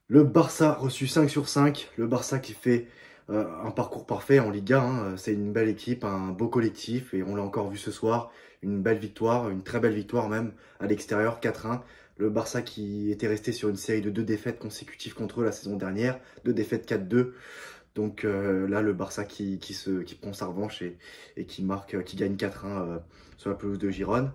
Le Barça reçu 5 sur 5. Le Barça qui fait un parcours parfait en Liga, hein. C'est une belle équipe, un beau collectif et on l'a encore vu ce soir. Une belle victoire, une très belle victoire même à l'extérieur, 4-1. Le Barça qui était resté sur une série de 2 défaites consécutives contre eux la saison dernière, 2 défaites 4-2. Donc là, le Barça qui prend sa revanche et qui marque, qui gagne 4-1 sur la pelouse de Girone.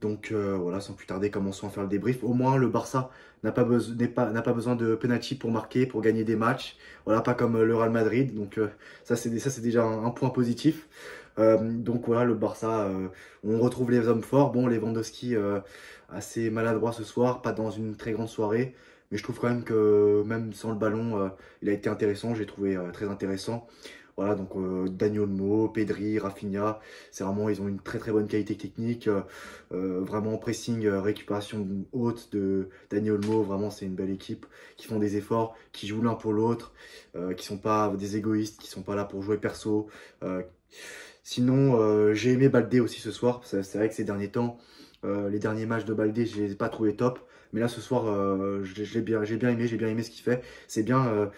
Donc voilà, sans plus tarder, commençons à faire le débrief. Au moins, le Barça n'a pas besoin de penalty pour marquer, pour gagner des matchs. Voilà, pas comme le Real Madrid. Donc ça, c'est déjà un point positif. Donc voilà, le Barça, on retrouve les hommes forts. Bon, Lewandowski, assez maladroit ce soir, pas dans une très grande soirée. Mais je trouve quand même que même sans le ballon, il a été intéressant. J'ai trouvé très intéressant. Voilà, donc Dani Olmo, Pedri, Rafinha, c'est vraiment, ils ont une très très bonne qualité technique. Vraiment pressing, récupération haute de Dani Olmo, vraiment c'est une belle équipe qui font des efforts, qui jouent l'un pour l'autre, qui sont pas des égoïstes, qui sont pas là pour jouer perso. Euh, Sinon, j'ai aimé Baldé aussi ce soir. C'est vrai que ces derniers temps, les derniers matchs de Baldé, je les ai pas trouvés top. Mais là, ce soir, j'ai bien aimé ce qu'il fait. C'est bien,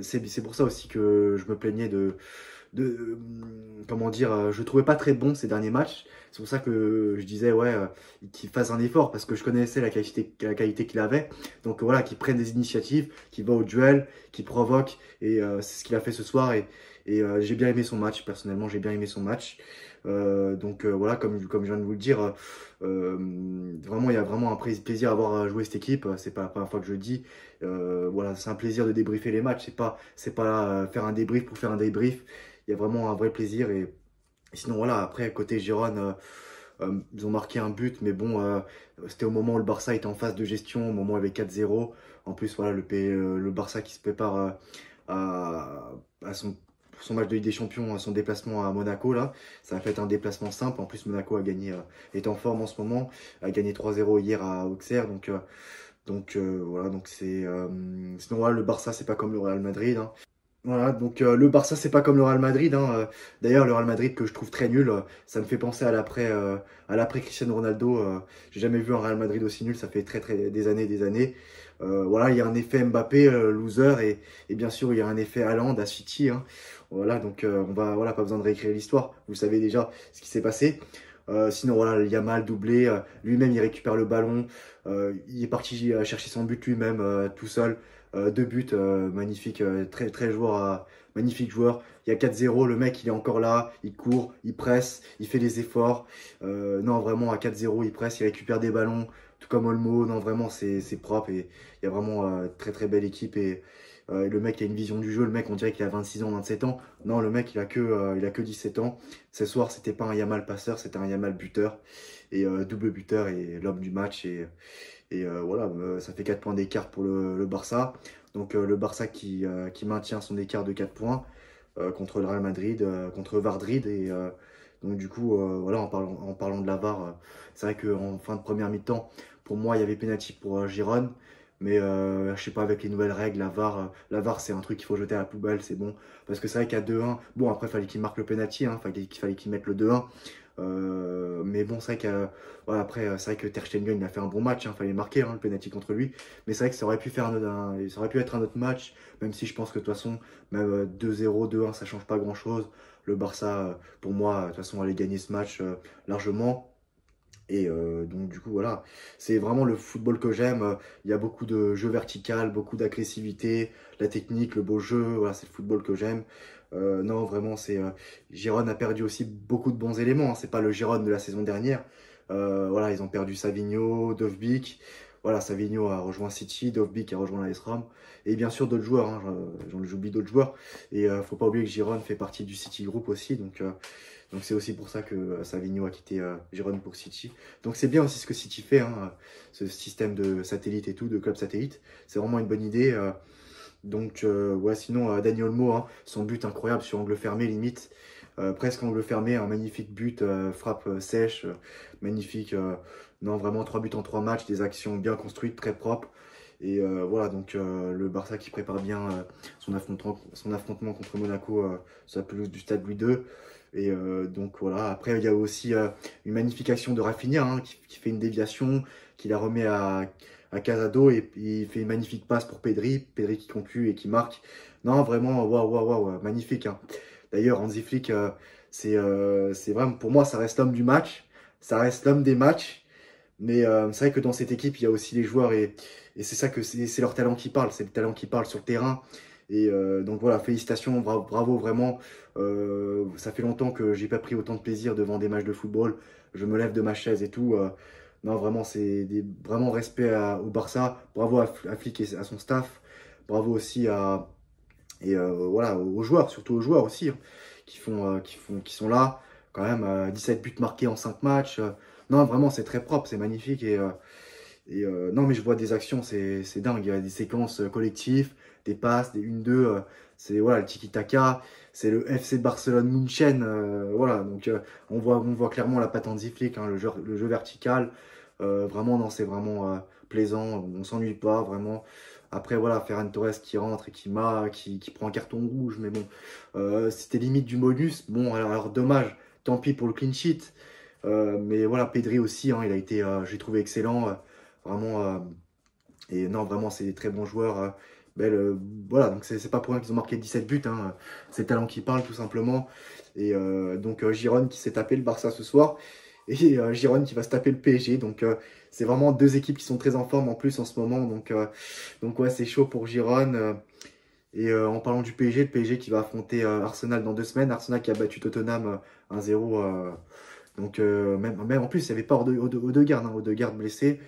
c'est pour ça aussi que je me plaignais comment dire, je trouvais pas très bon ces derniers matchs. C'est pour ça que je disais, ouais, qu'il fasse un effort parce que je connaissais la qualité qu'il avait. Donc voilà, qu'il prenne des initiatives, qu'il va au duel, qu'il provoque. Et c'est ce qu'il a fait ce soir. Et j'ai bien aimé son match, personnellement, j'ai bien aimé son match. Donc voilà, comme je viens de vous le dire, vraiment, il y a vraiment un plaisir à voir jouer cette équipe. C'est pas la première fois que je le dis. Voilà, c'est un plaisir de débriefer les matchs. C'est pas faire un débrief pour faire un débrief. Il y a vraiment un vrai plaisir. Et sinon, voilà, après, côté Girone, ils ont marqué un but, mais bon, c'était au moment où le Barça était en phase de gestion, au moment où il y avait 4-0. En plus, voilà, le Barça qui se prépare à son match de Ligue des Champions, à son déplacement à Monaco, là. Ça va être un déplacement simple. En plus, Monaco a gagné, est en forme en ce moment, a gagné 3-0 hier à Auxerre. Donc voilà, donc sinon, voilà, le Barça, c'est pas comme le Real Madrid, hein. Voilà, donc le Barça, c'est pas comme le Real Madrid, hein. D'ailleurs, le Real Madrid que je trouve très nul, ça me fait penser à l'après Cristiano Ronaldo. J'ai jamais vu un Real Madrid aussi nul, ça fait des années, des années. Voilà, il y a un effet Mbappé, loser, et bien sûr, il y a un effet Haaland à City, hein. Voilà, donc voilà, pas besoin de réécrire l'histoire. Vous savez déjà ce qui s'est passé. Sinon, voilà, le Yamal doublé, lui-même il récupère le ballon, il est parti chercher son but lui-même, tout seul. 2 buts, magnifique, très joueur, magnifique joueur. Il y a 4-0, le mec il est encore là, il court, il presse, il fait des efforts. Non, vraiment à 4-0, il presse, il récupère des ballons, tout comme Olmo. Non, vraiment c'est propre et il y a vraiment très très belle équipe. Et le mec a une vision du jeu, le mec on dirait qu'il a 26 ans, 27 ans. Non, le mec il a que 17 ans. Ce soir, c'était pas un Yamal passeur, c'était un Yamal buteur. Et double buteur et l'homme du match. Et voilà, ça fait 4 points d'écart pour le Barça. Donc le Barça qui maintient son écart de 4 points contre le Real Madrid, contre Vardrid. Et donc du coup, voilà, en parlant de la VAR, c'est vrai qu'en fin de première mi-temps, pour moi, il y avait pénalty pour Girone. Mais je sais pas, avec les nouvelles règles, la VAR c'est un truc qu'il faut jeter à la poubelle, c'est bon. Parce que c'est vrai qu'à 2-1, bon après, il fallait qu'il marque le penalty, hein, fallait qu'il mette le 2-1. Mais bon, c'est vrai que voilà, après, c'est vrai que Ter Stegen il a fait un bon match, hein, fallait marquer hein, le penalty contre lui. Mais c'est vrai que ça aurait pu ça aurait pu être un autre match, même si je pense que de toute façon, même 2-0, 2-1, ça change pas grand-chose. Le Barça, pour moi, de toute façon, allait gagner ce match largement. Et donc du coup voilà, c'est vraiment le football que j'aime. Il y a beaucoup de jeu vertical, beaucoup d'agressivité, la technique, le beau jeu, voilà, c'est le football que j'aime. Non, vraiment, Girone a perdu aussi beaucoup de bons éléments, hein. C'est pas le Girone de la saison dernière. Voilà, ils ont perdu Savinho, Dovbyk. Voilà, Savinho a rejoint City, Dovbyk a rejoint l'AS Rome. Et bien sûr d'autres joueurs, hein, j'oublie d'autres joueurs. Et faut pas oublier que Girone fait partie du City Group aussi. Donc c'est aussi pour ça que Savigno a quitté Girone pour City. Donc c'est bien aussi ce que City fait, hein, ce système de satellite et tout, de club satellite. C'est vraiment une bonne idée. Donc ouais, sinon Dani Olmo, hein, son but incroyable sur angle fermé limite. Presque angle fermé, un magnifique but, frappe sèche, magnifique. Non, vraiment 3 buts en 3 matchs, des actions bien construites, très propres. Et voilà, donc le Barça qui prépare bien son affrontement contre Monaco sur la pelouse du stade Louis II. Et donc voilà, après il y a aussi une magnification de Rafinha hein, qui fait une déviation, qui la remet à Casado et il fait une magnifique passe pour Pedri. Pedri qui conclut et qui marque. Non, vraiment, waouh, waouh, waouh, magnifique. Hein. D'ailleurs, Hansi Flick, c'est vraiment, pour moi, ça reste l'homme du match. Ça reste l'homme des matchs. Mais c'est vrai que dans cette équipe, il y a aussi les joueurs et c'est ça que c'est leur talent qui parle. C'est le talent qui parle sur le terrain. Et donc voilà, félicitations, bravo, bravo vraiment. Ça fait longtemps que j'ai pas pris autant de plaisir devant des matchs de football. Je me lève de ma chaise et tout. Non, vraiment, vraiment respect au Barça. Bravo à Flick et à son staff. Bravo aussi voilà, aux joueurs, surtout aux joueurs aussi, hein, qui sont là. Quand même, 17 buts marqués en 5 matchs. Non, vraiment, c'est très propre, c'est magnifique. Non, mais je vois des actions, c'est dingue. Il y a des séquences collectives, des passes, des 1-2. C'est voilà, le tiki-taka. C'est le FC Barcelone München. Voilà, donc on voit clairement la patte Hansi Flick, hein, le jeu vertical. Vraiment, non, c'est vraiment plaisant. On s'ennuie pas, vraiment. Après, voilà, Ferran Torres qui rentre et qui prend un carton rouge. Mais bon, c'était limite du bonus. Bon, alors dommage. Tant pis pour le clean sheet. Mais voilà, Pedri aussi, hein, il a été, j'ai trouvé excellent. Vraiment, et non, vraiment, c'est des très bons joueurs. Voilà, donc c'est pas pour rien qu'ils ont marqué 17 buts. Hein, c'est le talent qui parle, tout simplement. Et donc, Girona qui s'est tapé le Barça ce soir. Et Girona qui va se taper le PSG. Donc, c'est vraiment deux équipes qui sont très en forme en plus en ce moment. Donc ouais, c'est chaud pour Girona. En parlant du PSG, le PSG qui va affronter Arsenal dans 2 semaines. Arsenal qui a battu Tottenham 1-0. Même en plus, il n'y avait pas Odegaard, hein, Odegaard blessé.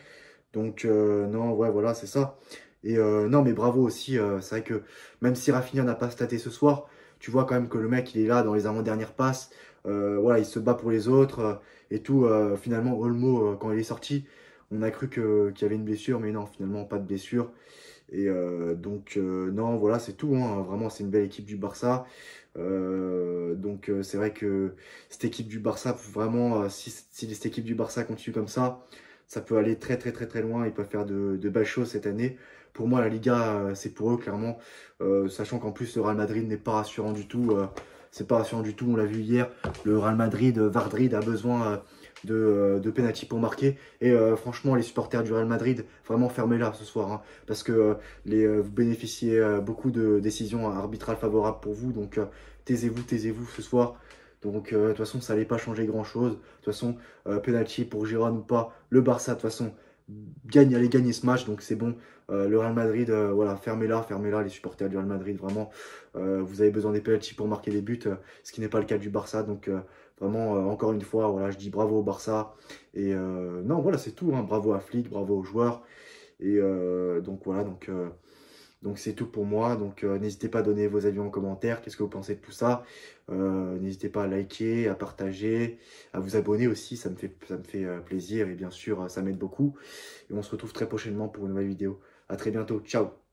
Donc, non, ouais, voilà, c'est ça. Et non, mais bravo aussi. C'est vrai que même si Rafinha n'a pas staté ce soir, tu vois quand même que le mec, il est là dans les avant-dernières passes. Voilà, il se bat pour les autres et tout. Finalement, Olmo, quand il est sorti, on a cru qu'il y avait une blessure, mais non, finalement, pas de blessure. Et non, voilà, c'est tout. Hein. Vraiment, c'est une belle équipe du Barça. C'est vrai que cette équipe du Barça, vraiment, si cette équipe du Barça continue comme ça peut aller très très très très loin. Ils peuvent faire de belles choses cette année. Pour moi, la Liga, c'est pour eux, clairement. Sachant qu'en plus, le Real Madrid n'est pas rassurant du tout. C'est pas rassurant du tout, on l'a vu hier. Le Real Madrid, Vardrid a besoin de pénalty pour marquer. Et franchement, les supporters du Real Madrid, vraiment fermez-la ce soir. Hein, parce que vous bénéficiez beaucoup de décisions arbitrales favorables pour vous. Donc taisez-vous ce soir. Donc de toute façon, ça n'allait pas changer grand-chose. De toute façon, penalty pour Girona ou pas, le Barça, de toute façon, allait gagner ce match. Donc c'est bon. Le Real Madrid, voilà, fermez-la, les supporters du Real Madrid, vraiment. Vous avez besoin des penalty pour marquer des buts, ce qui n'est pas le cas du Barça. Donc vraiment, encore une fois, voilà, je dis bravo au Barça. Et non, voilà, c'est tout. Hein. Bravo à Flick, bravo aux joueurs. Et donc voilà, donc c'est tout pour moi. Donc n'hésitez pas à donner vos avis en commentaire. Qu'est-ce que vous pensez de tout ça? N'hésitez pas à liker, à partager, à vous abonner aussi. Ça me fait plaisir et bien sûr, ça m'aide beaucoup. Et on se retrouve très prochainement pour une nouvelle vidéo. À très bientôt. Ciao!